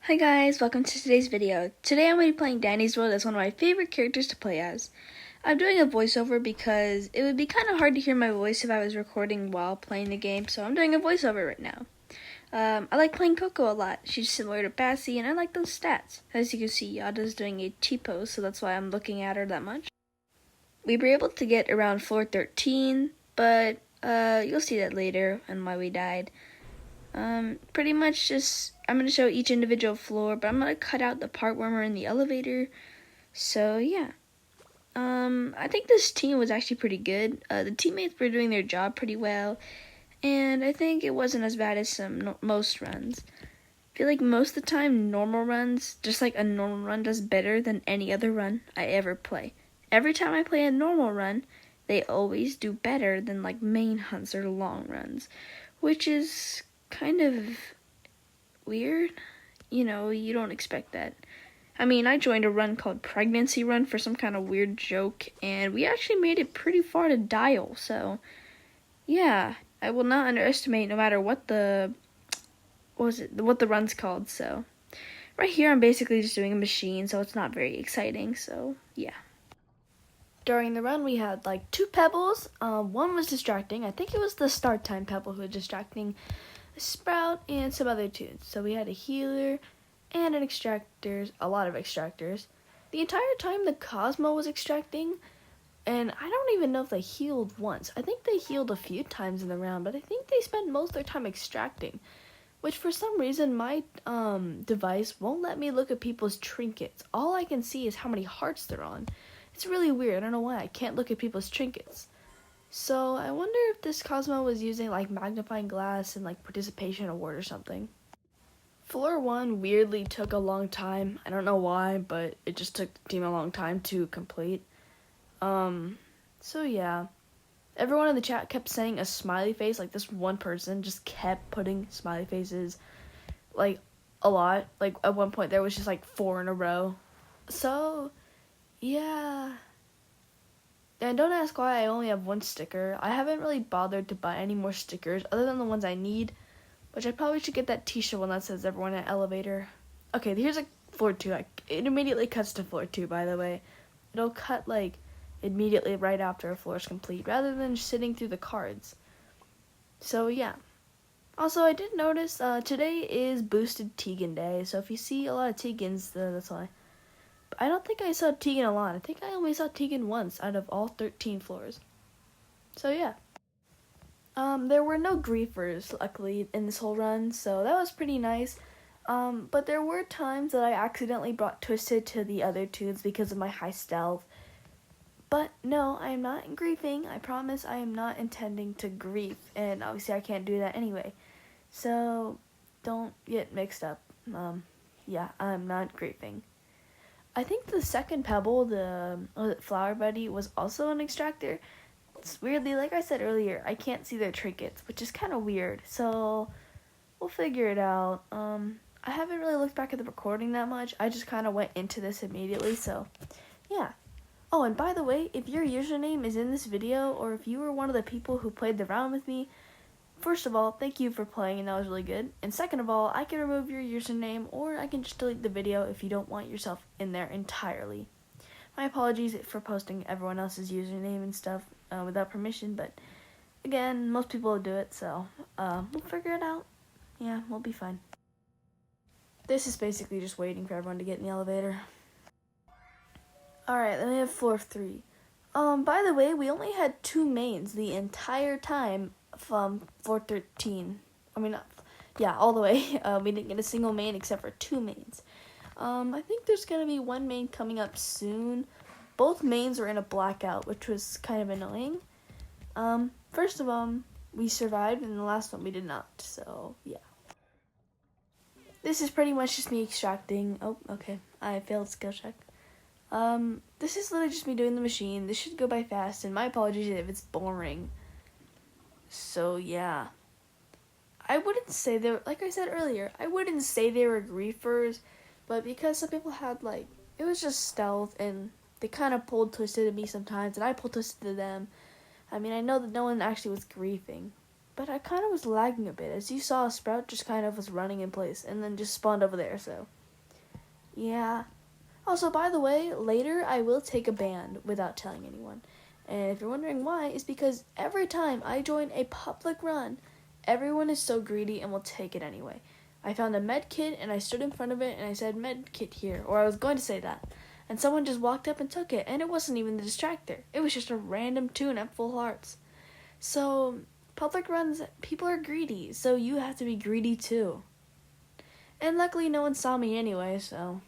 Hi guys, welcome to today's video. Today I'm going to be playing Danny's World as one of my favorite characters to play as. I'm doing a voiceover because it would be kind of hard to hear my voice if I was recording while playing the game, so I'm doing a voiceover right now. I like playing Coco a lot. She's similar to Bassy, and I like those stats. As you can see, Yada's doing a T-pose, so that's why I'm looking at her that much. We were able to get around floor 13, but you'll see that later and why we died. Pretty much just, I'm going to show each individual floor, but I'm going to cut out the part where we're in the elevator. So, yeah. I think this team was actually pretty good. The teammates were doing their job pretty well, and I think it wasn't as bad as most runs. I feel like most of the time, normal runs, just like a normal run, does better than any other run I ever play. Every time I play a normal run, they always do better than like main hunts or long runs, which is kind of weird. You know, you don't expect that. I mean, I joined a run called Pregnancy Run for some kind of weird joke, and we actually made it pretty far to Dial, so yeah, I will not underestimate no matter what the run's called. So right here I'm basically just doing a machine, so it's not very exciting, so yeah. During the run, we had like two pebbles. One was distracting. I think it was the start time pebble who was distracting. A sprout and some other tunes. So we had a healer and an extractors, a lot of extractors. The entire time the Cosmo was extracting, and I don't even know if they healed once. I think they healed a few times in the round, but I think they spent most of their time extracting, which for some reason my device won't let me look at people's trinkets. All I can see is how many hearts they're on. It's really weird. I don't know why I can't look at people's trinkets. So I wonder if this Cosmo was using like magnifying glass and like participation award or something. Floor 1 weirdly took a long time. I don't know why, but it just took the team a long time to complete. So yeah. Everyone in the chat kept saying a smiley face. Like this one person just kept putting smiley faces like a lot. Like at one point there was just like 4 in a row. So yeah. And don't ask why I only have one sticker. I haven't really bothered to buy any more stickers other than the ones I need, which I probably should get that t-shirt one that says everyone at elevator. Okay, here's like floor 2. It immediately cuts to floor 2, by the way. It'll cut like immediately right after a floor is complete rather than sitting through the cards. So yeah. Also, I did notice today is boosted Tegan day, so if you see a lot of Tegans, that's why. I don't think I saw Tegan a lot. I think I only saw Tegan once out of all 13 floors. So yeah. There were no griefers, luckily, in this whole run, so that was pretty nice. But there were times that I accidentally brought Twisted to the other tunes because of my high stealth. But no, I am not griefing. I promise I am not intending to grief, and obviously I can't do that anyway. So don't get mixed up. Yeah, I'm not griefing. I think the second pebble, the Flower Buddy, was also an extractor. It's weirdly, like I said earlier, I can't see their trinkets, which is kind of weird. So we'll figure it out. I haven't really looked back at the recording that much. I just kind of went into this immediately, so yeah. Oh, and by the way, if your username is in this video, or if you were one of the people who played the round with me, first of all, thank you for playing, and that was really good. And second of all, I can remove your username, or I can just delete the video if you don't want yourself in there entirely. My apologies for posting everyone else's username and stuff without permission, but again, most people do it, so we'll figure it out. Yeah, we'll be fine. This is basically just waiting for everyone to get in the elevator. Alright, then we have floor 3. By the way, we only had 2 mains the entire time from floor 13. I mean, yeah, all the way. We didn't get a single main except for 2 mains. I think there's going to be 1 main coming up soon. Both mains were in a blackout, which was kind of annoying. First of all, we survived, and the last one we did not, so yeah. This is pretty much just me extracting. Oh, okay, I failed skill check. This is literally just me doing the machine. This should go by fast, and my apologies if it's boring. So yeah, I wouldn't say they were, like I said earlier, I wouldn't say they were griefers, but because some people had like, it was just stealth, and they kind of pulled Twisted to me sometimes, and I pulled Twisted to them. I mean, I know that no one actually was griefing. but I kind of was lagging a bit. As you saw, Sprout just kind of was running in place and then just spawned over there, so yeah. Also, by the way, later I will take a band without telling anyone. And if you're wondering why, it's because every time I join a public run, everyone is so greedy and will take it anyway. I found a med kit and I stood in front of it and I said med kit here, or I was going to say that. And someone just walked up and took it, and it wasn't even the distractor. It was just a random tune at full hearts. So, public runs, people are greedy, so you have to be greedy too. And luckily no one saw me anyway, so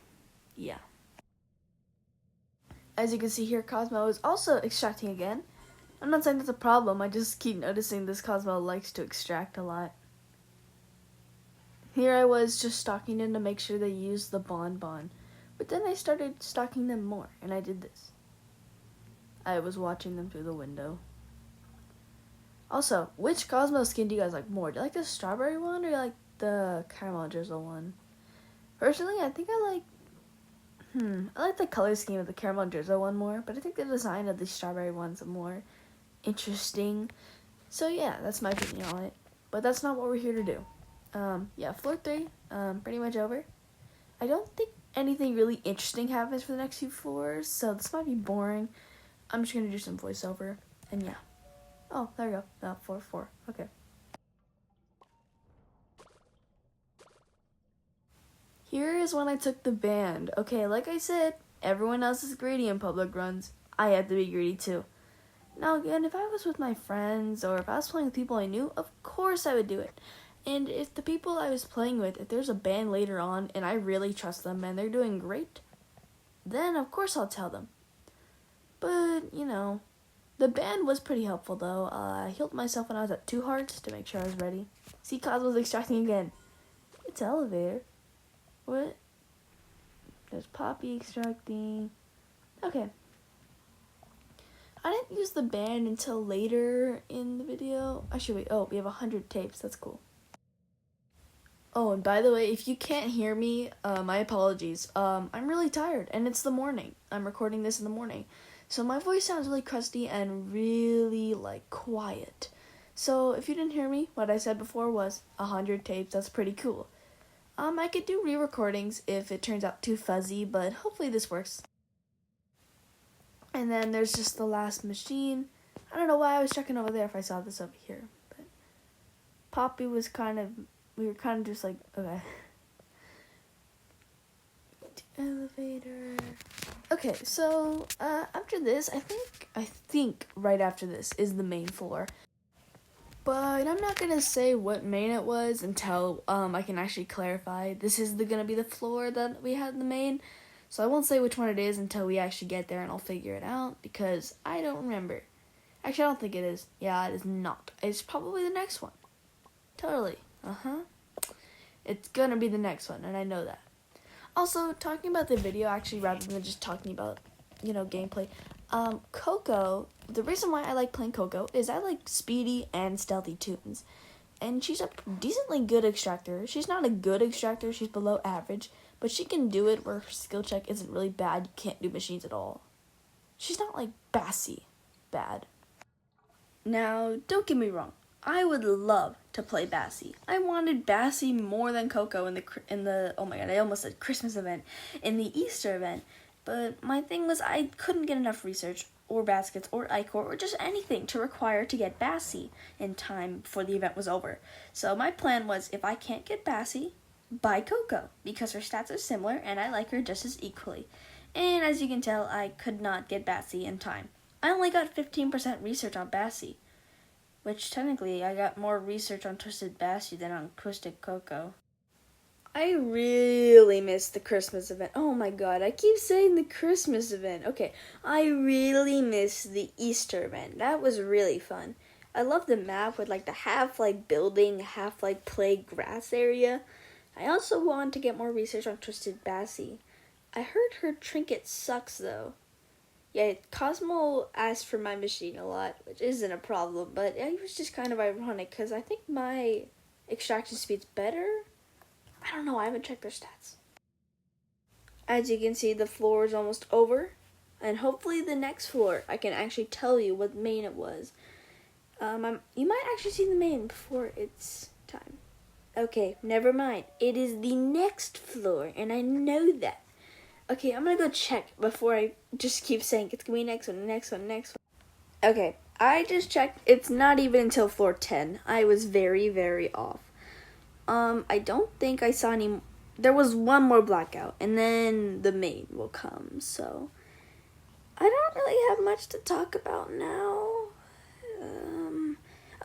yeah. As you can see here, Cosmo is also extracting again. I'm not saying that's a problem, I just keep noticing this Cosmo likes to extract a lot. Here I was just stalking them to make sure they used the bonbon. But then I started stalking them more, and I did this. I was watching them through the window. Also, which Cosmo skin do you guys like more? Do you like the strawberry one or like the caramel drizzle one? Personally, I think I like the color scheme of the caramel drizzle one more, but I think the design of the strawberry one's more interesting. So yeah, that's my opinion on it. But that's not what we're here to do. Yeah, floor 3, pretty much over. I don't think anything really interesting happens for the next few floors, so this might be boring. I'm just gonna do some voiceover, and yeah. Oh, there we go. Floor 4. Okay. Here is when I took the band. Okay, like I said, everyone else is greedy in public runs. I had to be greedy too. Now again, if I was with my friends or if I was playing with people I knew, of course I would do it. And if the people I was playing with, if there's a band later on and I really trust them and they're doing great, then of course I'll tell them. But, you know, the band was pretty helpful though. I healed myself when I was at 2 hearts to make sure I was ready. See, Cosmo's extracting again. It's elevator. What? There's Poppy extracting. Okay. I didn't use the band until later in the video. Actually, wait. Oh, we have 100 tapes. That's cool. Oh, and by the way, if you can't hear me, my apologies. I'm really tired, and it's the morning. I'm recording this in the morning. So my voice sounds really crusty and really, like, quiet. So if you didn't hear me, what I said before was 100 tapes. That's pretty cool. I could do re-recordings if it turns out too fuzzy, but hopefully this works. And then there's just the last machine. I don't know why I was checking over there if I saw this over here. But Poppy was we were kind of just like, okay. Elevator. Okay, so after this, I think right after this is the main floor. But I'm not gonna say what main it was until I can actually clarify. This is gonna be the floor that we had in the main. So I won't say which one it is until we actually get there and I'll figure it out because I don't remember. Actually, I don't think it is. Yeah, it is not. It's probably the next one. Totally. It's gonna be the next one, and I know that. Also, talking about the video, actually, rather than just talking about, gameplay, Coco, the reason why I like playing Coco is I like speedy and stealthy tunes. And she's a decently good extractor. She's not a good extractor, she's below average, but she can do it where her skill check isn't really bad. You can't do machines at all. She's not like Bassie bad. Now, don't get me wrong. I would love to play Bassie. I wanted Bassie more than Coco in the oh my god, I almost said Christmas event, in the Easter event. But my thing was I couldn't get enough research or baskets or Ichor or just anything to require to get Bassie in time before the event was over. So my plan was if I can't get Bassie, buy Coco because her stats are similar and I like her just as equally. And as you can tell, I could not get Bassie in time. I only got 15% research on Bassie. Which, technically, I got more research on Twisted Bassie than on Twisted Coco. I really missed the Christmas event. Oh my god, I keep saying the Christmas event. Okay, I really missed the Easter event. That was really fun. I love the map with, the half, building, half, play grass area. I also want to get more research on Twisted Bassie. I heard her trinket sucks, though. Yeah, Cosmo asked for my machine a lot, which isn't a problem, but it was just kind of ironic, because I think my extraction speed's better? I don't know, I haven't checked their stats. As you can see, the floor is almost over, and hopefully the next floor, I can actually tell you what main it was. You might actually see the main before it's time. Okay, never mind. It is the next floor, and I know that. Okay, I'm gonna go check before I just keep saying it's gonna be next one, next one, next one. Okay, I just checked. It's not even until floor 10. I was very, very off. I don't think I saw any. There was one more blackout, and then the main will come. So I don't really have much to talk about now.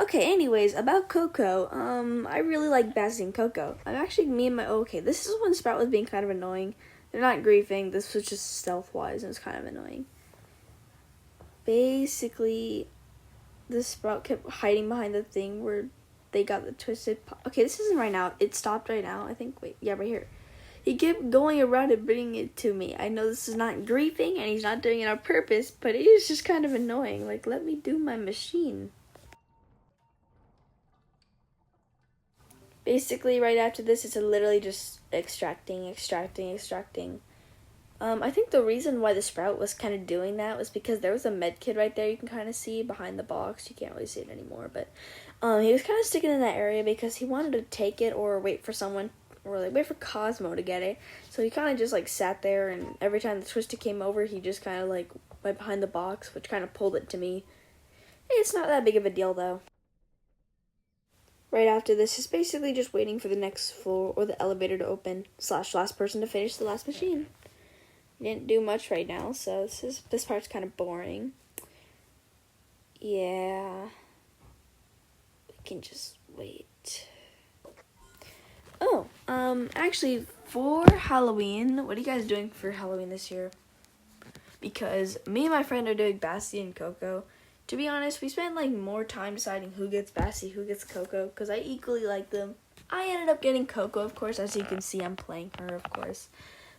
Okay, anyways, about Coco, I really like Bassy and Coco. I'm actually, okay, this is when Sprout was being kind of annoying. They're not griefing, this was just stealth-wise, and it's kind of annoying. Basically, the Sprout kept hiding behind the thing where they got the twisted, okay, this isn't right now, it stopped right now, I think, wait, yeah, right here. He kept going around and bringing it to me. I know this is not griefing, and he's not doing it on purpose, but it is just kind of annoying. Like, let me do my machine. Basically, right after this, it's literally just extracting. I think the reason why the Sprout was kind of doing that was because there was a med kit right there you can kind of see behind the box. You can't really see it anymore, but he was kind of sticking in that area because he wanted to take it or wait for someone, or like wait for Cosmo to get it. So he kind of just like sat there, and every time the Twister came over, he just kind of like went behind the box, which kind of pulled it to me. It's not that big of a deal though. Right after this is basically just waiting for the next floor or the elevator to open / last person to finish the last machine. Didn't do much right now, so this part's kind of boring. Yeah, we can just wait. Oh, actually, for Halloween, what are you guys doing for Halloween this year? Because me and my friend are doing Bassy and Coco. To be honest, we spent like more time deciding who gets Bassy, who gets Coco, because I equally like them. I ended up getting Coco, of course. As you can see, I'm playing her, of course.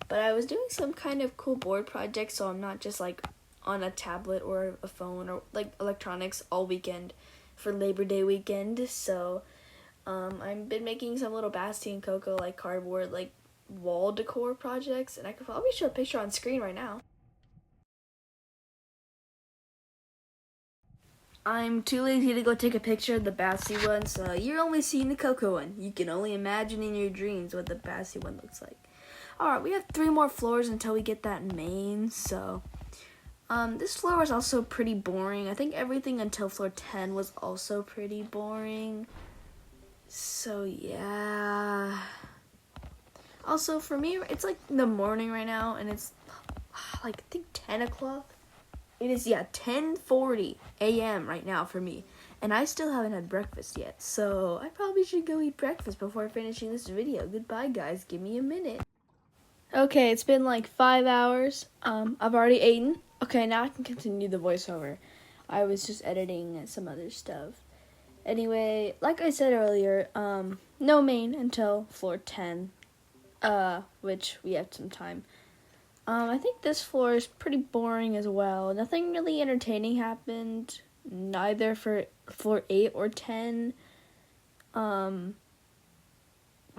But I was doing some kind of cool board project, so I'm not just like on a tablet or a phone or like electronics all weekend for Labor Day weekend. So I've been making some little Bassy and Coco like cardboard like wall decor projects, and I could probably show a picture on screen right now. I'm too lazy to go take a picture of the Bassy one, so you're only seeing the Coco one. You can only imagine in your dreams what the Bassy one looks like. Alright, we have 3 more floors until we get that main, so this floor was also pretty boring. I think everything until floor 10 was also pretty boring. So yeah. Also for me, it's like the morning right now, and it's like I think 10 o'clock. It is, yeah, 10:40 a.m. right now for me, and I still haven't had breakfast yet, so I probably should go eat breakfast before finishing this video. Goodbye, guys. Give me a minute. Okay, it's been like 5 hours. I've already eaten. Okay, now I can continue the voiceover. I was just editing some other stuff. Anyway, like I said earlier, no main until floor 10, which we have some time. I think this floor is pretty boring as well. Nothing really entertaining happened, neither for floor 8 or 10.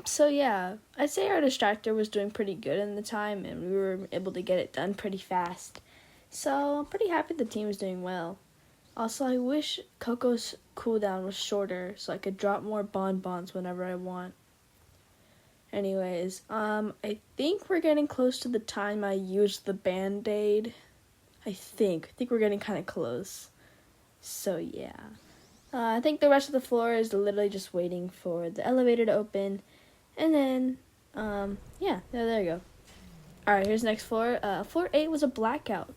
So yeah, I'd say our distractor was doing pretty good in the time, and we were able to get it done pretty fast. So I'm pretty happy the team is doing well. Also, I wish Coco's cooldown was shorter so I could drop more bonbons whenever I want. Anyways, I think we're getting close to the time I used the Band-Aid. I think we're getting kind of close. So yeah. I think the rest of the floor is literally just waiting for the elevator to open. And then, yeah, there you go. Alright, here's the next floor. Floor 8 was a blackout.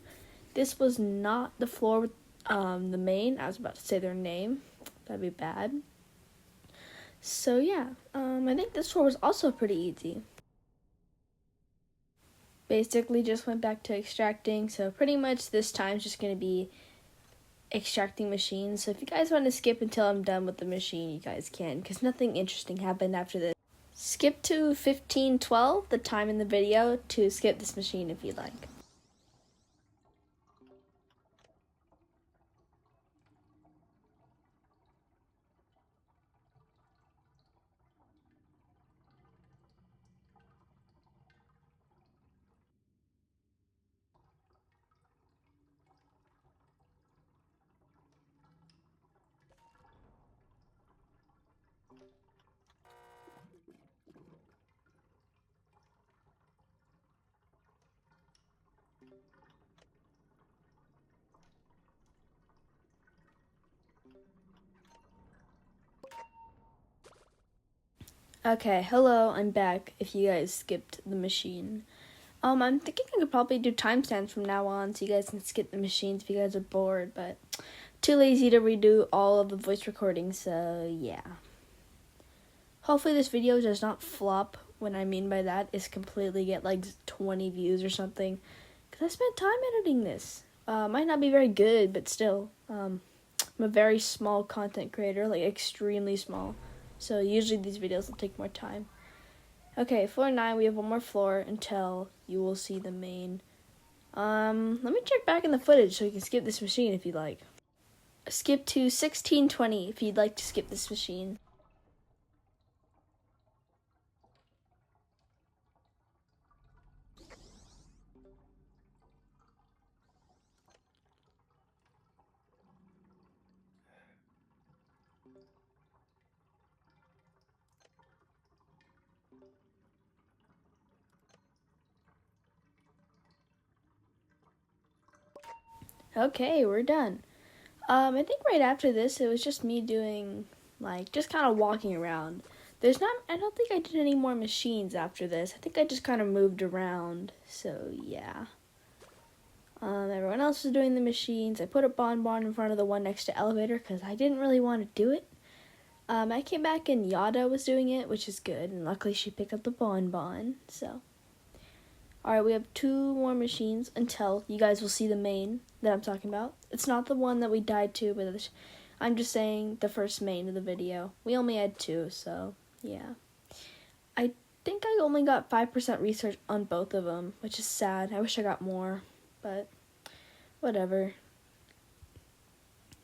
This was not the floor with the main. I was about to say their name. That'd be bad. So yeah, I think this floor was also pretty easy. Basically just went back to extracting, so pretty much this time's just going to be extracting machines. So if you guys want to skip until I'm done with the machine, you guys can, because nothing interesting happened after this. Skip to 15:12, the time in the video, to skip this machine if you'd like. Okay, hello, I'm back. If you guys skipped the machine. I'm thinking I could probably do timestamps from now on so you guys can skip the machines if you guys are bored, but too lazy to redo all of the voice recordings, so yeah. Hopefully this video does not flop. What I mean by that is completely get like 20 views or something, because I spent time editing this. Might not be very good, but still. I'm a very small content creator, like extremely small. So usually these videos will take more time. Okay, floor 9, we have one more floor until you will see the main. Let me check back in the footage so you can skip this machine if you'd like. Skip to 1620 if you'd like to skip this machine. Okay, we're done. I think right after this, it was just me doing, like, just kind of walking around. I don't think I did any more machines after this. I think I just kind of moved around, so yeah. Everyone else was doing the machines. I put a bonbon in front of the one next to elevator because I didn't really want to do it. I came back and Yada was doing it, which is good, and luckily she picked up the bonbon, so. Alright, we have 2 more machines until you guys will see the main that I'm talking about. It's not the one that we died to, but I'm just saying the first main of the video. We only had 2, so yeah. I think I only got 5% research on both of them, which is sad. I wish I got more, but whatever.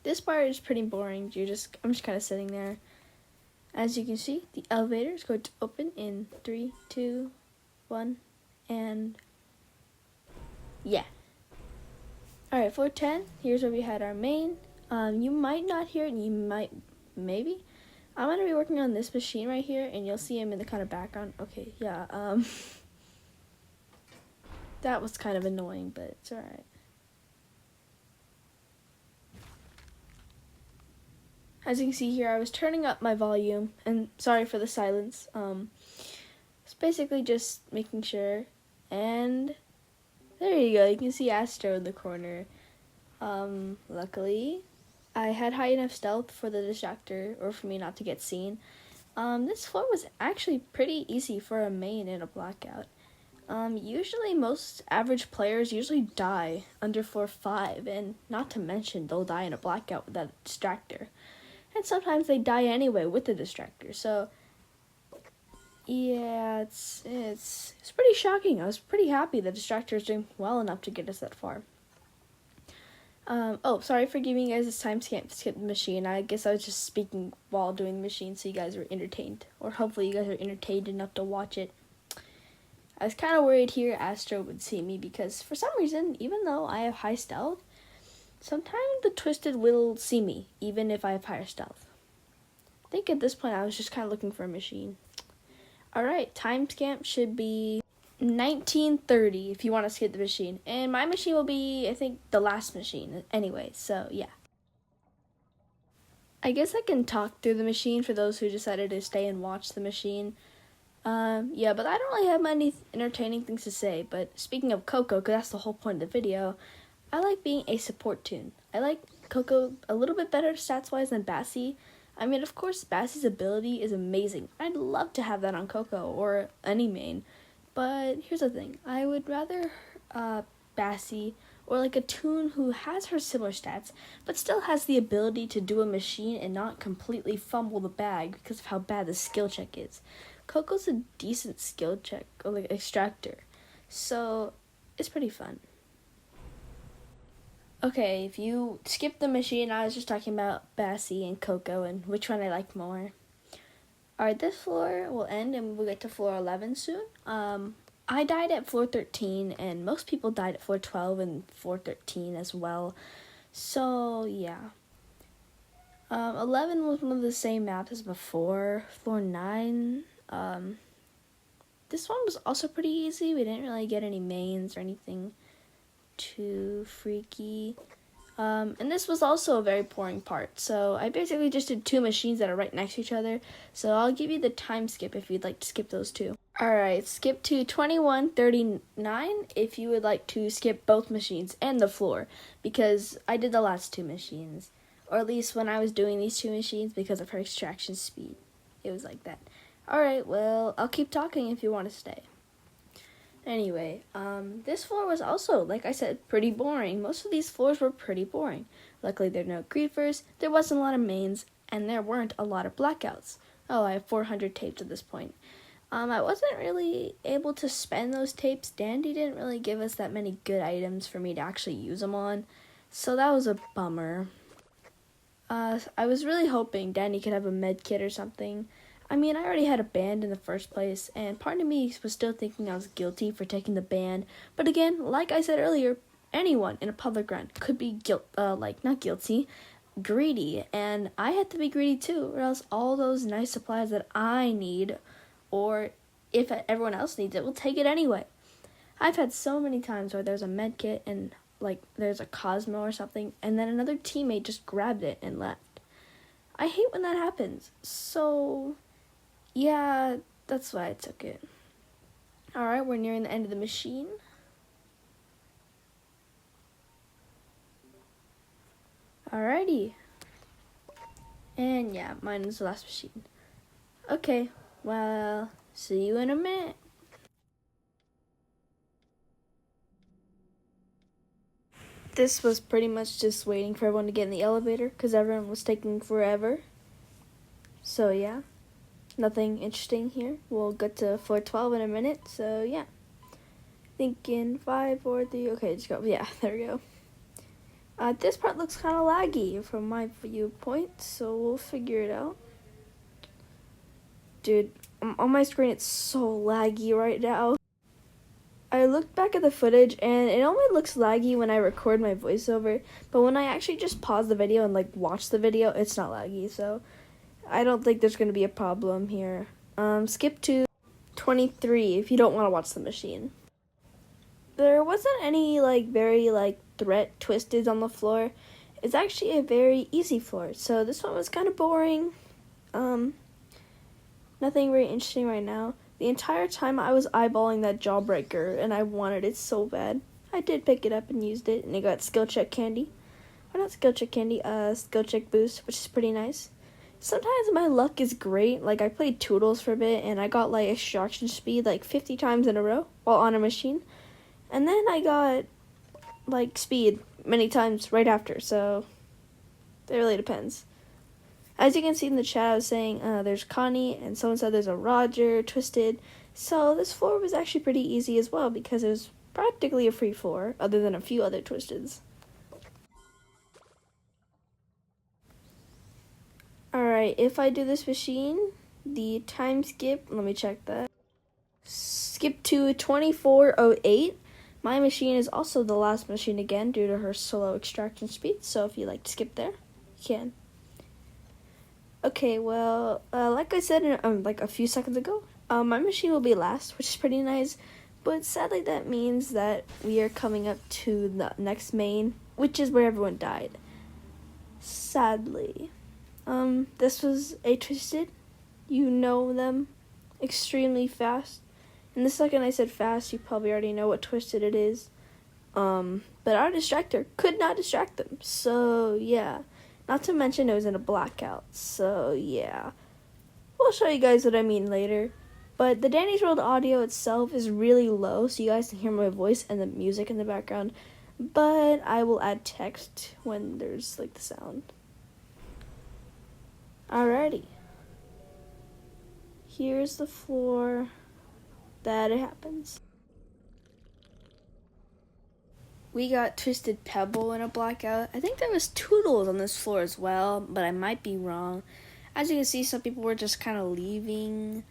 This part is pretty boring. I'm just kind of sitting there. As you can see, the elevator is going to open in 3, 2, 1. And yeah. Alright, floor 10, here's where we had our main. You might not hear it, and you might, maybe. I'm going to be working on this machine right here, and you'll see him in the kind of background. Okay, yeah, that was kind of annoying, but it's alright. As you can see here, I was turning up my volume, and sorry for the silence. It's basically just making sure. And there you go, you can see Astro in the corner. Luckily, I had high enough stealth for the distractor, or for me not to get seen. This floor was actually pretty easy for a main in a blackout. Usually most average players usually die under floor 5, and not to mention they'll die in a blackout without a distractor. And sometimes they die anyway with the distractor, so yeah, it's pretty shocking. I was pretty happy the distractor is doing well enough to get us that far. Oh, sorry for giving you guys this time skip the machine. I guess I was just speaking while doing the machine so you guys were entertained. Or hopefully you guys are entertained enough to watch it. I was kind of worried here Astro would see me because for some reason, even though I have high stealth, sometimes the Twisted will see me, even if I have higher stealth. I think at this point I was just kind of looking for a machine. Alright, timestamp should be 1930 if you want to skip the machine. And my machine will be, I think, the last machine anyway, so yeah. I guess I can talk through the machine for those who decided to stay and watch the machine. Yeah, but I don't really have many entertaining things to say. But speaking of Coco, because that's the whole point of the video, I like being a support toon. I like Coco a little bit better stats-wise than Bassie. I mean, of course, Bassie's ability is amazing. I'd love to have that on Coco or any main. But here's the thing. I would rather Bassie or like a toon who has her similar stats, but still has the ability to do a machine and not completely fumble the bag because of how bad the skill check is. Coco's a decent skill check, or like extractor. So it's pretty fun. Okay, if you skip the machine, I was just talking about Bassie and Coco and which one I like more. Alright, this floor will end and we'll get to floor 11 soon. I died at floor 13 and most people died at floor 12 and floor 13 as well. So, yeah. 11 was one of the same maps as before. Floor 9, this one was also pretty easy. We didn't really get any mains or anything too freaky. And this was also a very boring part. So I basically just did two machines that are right next to each other. So I'll give you the time skip if you'd like to skip those two. Alright, skip to 21:39 if you would like to skip both machines and the floor, because I did the last two machines. Or at least when I was doing these two machines because of her extraction speed. It was like that. Alright, well, I'll keep talking if you want to stay. Anyway, this floor was also, like I said, pretty boring. Most of these floors were pretty boring. Luckily, there were no griefers, there wasn't a lot of mains, and there weren't a lot of blackouts. Oh, I have 400 tapes at this point. I wasn't really able to spend those tapes. Dandy didn't really give us that many good items for me to actually use them on, so that was a bummer. I was really hoping Danny could have a med kit or something. I mean, I already had a band in the first place, and part of me was still thinking I was guilty for taking the band. But again, like I said earlier, anyone in a public run could be not guilty, greedy, and I had to be greedy too, or else all those nice supplies that I need, or if everyone else needs it, will take it anyway. I've had so many times where there's a med kit and there's a Cosmo or something, and then another teammate just grabbed it and left. I hate when that happens. So yeah, that's why I took it. Alright, we're nearing the end of the machine. Alrighty. And yeah, mine is the last machine. Okay, well, see you in a minute. This was pretty much just waiting for everyone to get in the elevator because everyone was taking forever. So yeah, nothing interesting here. We'll get to floor 12 in a minute, so yeah. Thinking 5, 4, 3, okay, just go. Yeah, there we go. This part looks kind of laggy from my viewpoint, so we'll figure it out. Dude, on my screen it's so laggy right now. I looked back at the footage and it only looks laggy when I record my voiceover, but when I actually just pause the video and watch the video, it's not laggy, so I don't think there's going to be a problem here. Skip to 23 if you don't want to watch the machine. There wasn't any very threat twisted on the floor. It's actually a very easy floor, so this one was kind of boring. Nothing very interesting right now. The entire time I was eyeballing that jawbreaker and I wanted it so bad. I did pick it up and used it, and I got skill check candy. Or not skill check candy, skill check boost, which is pretty nice. Sometimes my luck is great. I played Toodles for a bit and I got extraction speed 50 times in a row while on a machine. And then I got speed many times right after, so it really depends. As you can see in the chat, I was saying there's Connie, and someone said there's a Roger, Twisted. So this floor was actually pretty easy as well because it was practically a free floor, other than a few other Twisteds. Alright, if I do this machine, the time skip, let me check that. Skip to 24:08. My machine is also the last machine again due to her slow extraction speed, so if you like to skip there, you can. Okay, well, like I said a few seconds ago, my machine will be last, which is pretty nice, but sadly that means that we are coming up to the next main, which is where everyone died. Sadly. This was a Twisted. You know them. Extremely fast. And the second I said fast, you probably already know what Twisted it is. But our distractor could not distract them, so yeah. Not to mention it was in a blackout, so yeah. We'll show you guys what I mean later. But the Danny's World audio itself is really low, so you guys can hear my voice and the music in the background. But I will add text when there's the sound. Alrighty. Here's the floor that it happens. We got Twisted Pebble in a blackout. I think there was Toodles on this floor as well, but I might be wrong. As you can see, some people were just kind of leaving.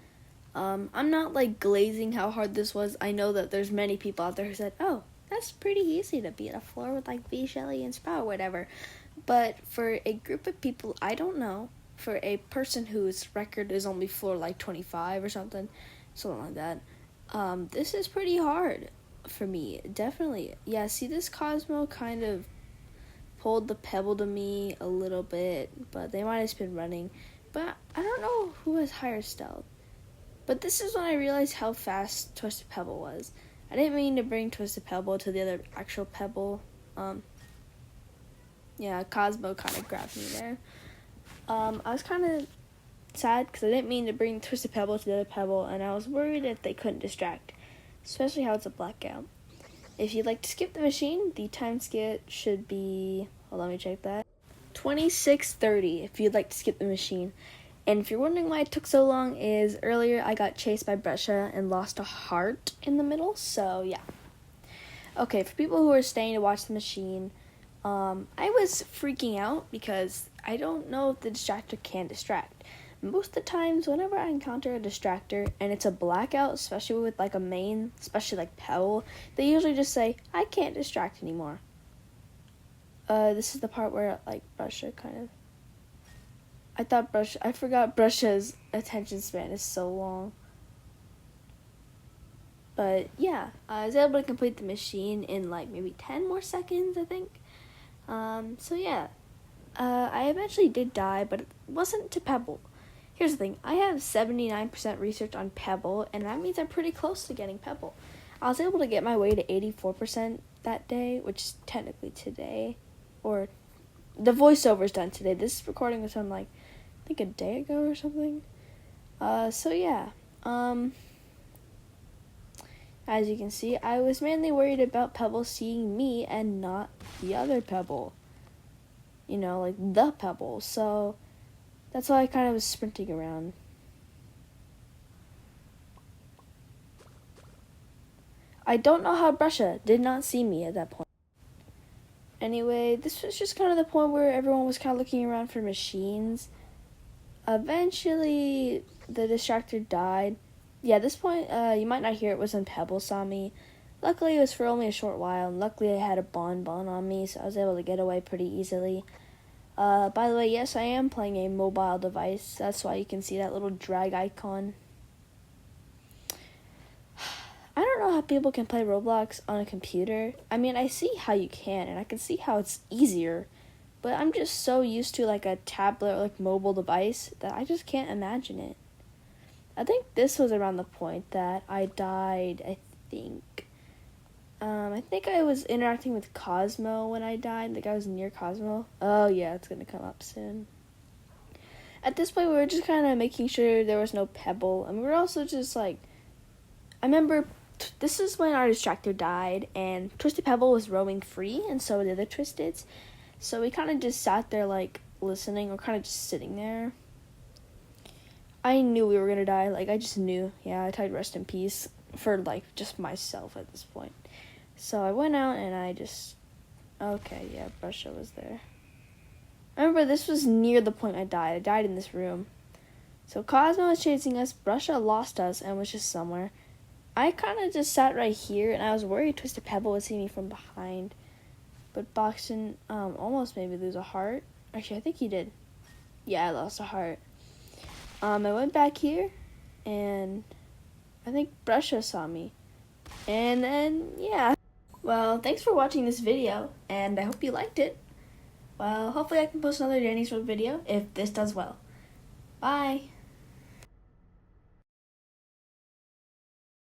I'm not glazing how hard this was. I know that there's many people out there who said, oh, that's pretty easy to beat a floor with V, Shelly, and Sprout or whatever. But for a group of people, I don't know. For a person whose record is only floor 25 or something like that, this is pretty hard. For me, definitely. Yeah, see this Cosmo kind of pulled the pebble to me a little bit, but they might have just been running. But I don't know who has higher stealth. But this is when I realized how fast Twisted Pebble was. I didn't mean to bring Twisted Pebble to the other actual pebble. Yeah, Cosmo kind of grabbed me there. I was kind of sad because I didn't mean to bring Twisted Pebble to the other pebble, and I was worried if they couldn't distract, especially how it's a blackout. If you'd like to skip the machine, the time skip should be, hold on, let me check that, 26:30 if you'd like to skip the machine. And if you're wondering why it took so long, is earlier I got chased by Brescia and lost a heart in the middle, so yeah. Okay, for people who are staying to watch the machine, I was freaking out because I don't know if the distractor can distract. Most of the times, whenever I encounter a distractor and it's a blackout, especially with like a main, especially like Pebble, they usually just say, I can't distract anymore. This is the part where like Brescia kind of, I forgot Brescia's attention span is so long. But yeah, I was able to complete the machine in like maybe 10 more seconds, I think. So yeah, I eventually did die, but it wasn't to Pebble. Here's the thing, I have 79% research on Pebble, and that means I'm pretty close to getting Pebble. I was able to get my way to 84% that day, which is technically today, or the voiceover's done today. This recording was done like, I think a day ago or something. So yeah, as you can see, I was mainly worried about Pebble seeing me and not the other Pebble. You know, like the Pebble. So that's why I kind of was sprinting around. I don't know how Brescia did not see me at that point. Anyway, this was just kind of the point where everyone was kind of looking around for machines. Eventually, the distractor died. Yeah, at this point, you might not hear it was when Pebble saw me. Luckily, it was for only a short while, and luckily I had a bonbon on me, so I was able to get away pretty easily. By the way, yes, I am playing a mobile device. That's why you can see that little drag icon. I don't know how people can play Roblox on a computer. I mean, I see how you can, and I can see how it's easier. But I'm just so used to like a tablet or like mobile device that I just can't imagine it. I think this was around the point that I died, I think I was interacting with Cosmo when I died. Like I was near Cosmo. Oh yeah, it's gonna come up soon. At this point, we were just kind of making sure there was no Pebble. And we were also just like, I remember this is when our distractor died and Twisted Pebble was roaming free, and so were the other Twisteds. So we kind of just sat there like listening, or kind of just sitting there. I knew we were gonna die. Like I just knew. Yeah, I typed rest in peace for like just myself at this point. So I went out and I just, okay, yeah, Brescia was there. I remember this was near the point I died. I died in this room. So Cosmo was chasing us. Brescia lost us and was just somewhere. I kind of just sat right here, and I was worried Twisted Pebble would see me from behind. But Boxton almost made me lose a heart. Actually, I think he did. Yeah, I lost a heart. I went back here, and I think Brescia saw me. And then, yeah. Well, thanks for watching this video, and I hope you liked it. Well, hopefully I can post another Danny's World video if this does well. Bye!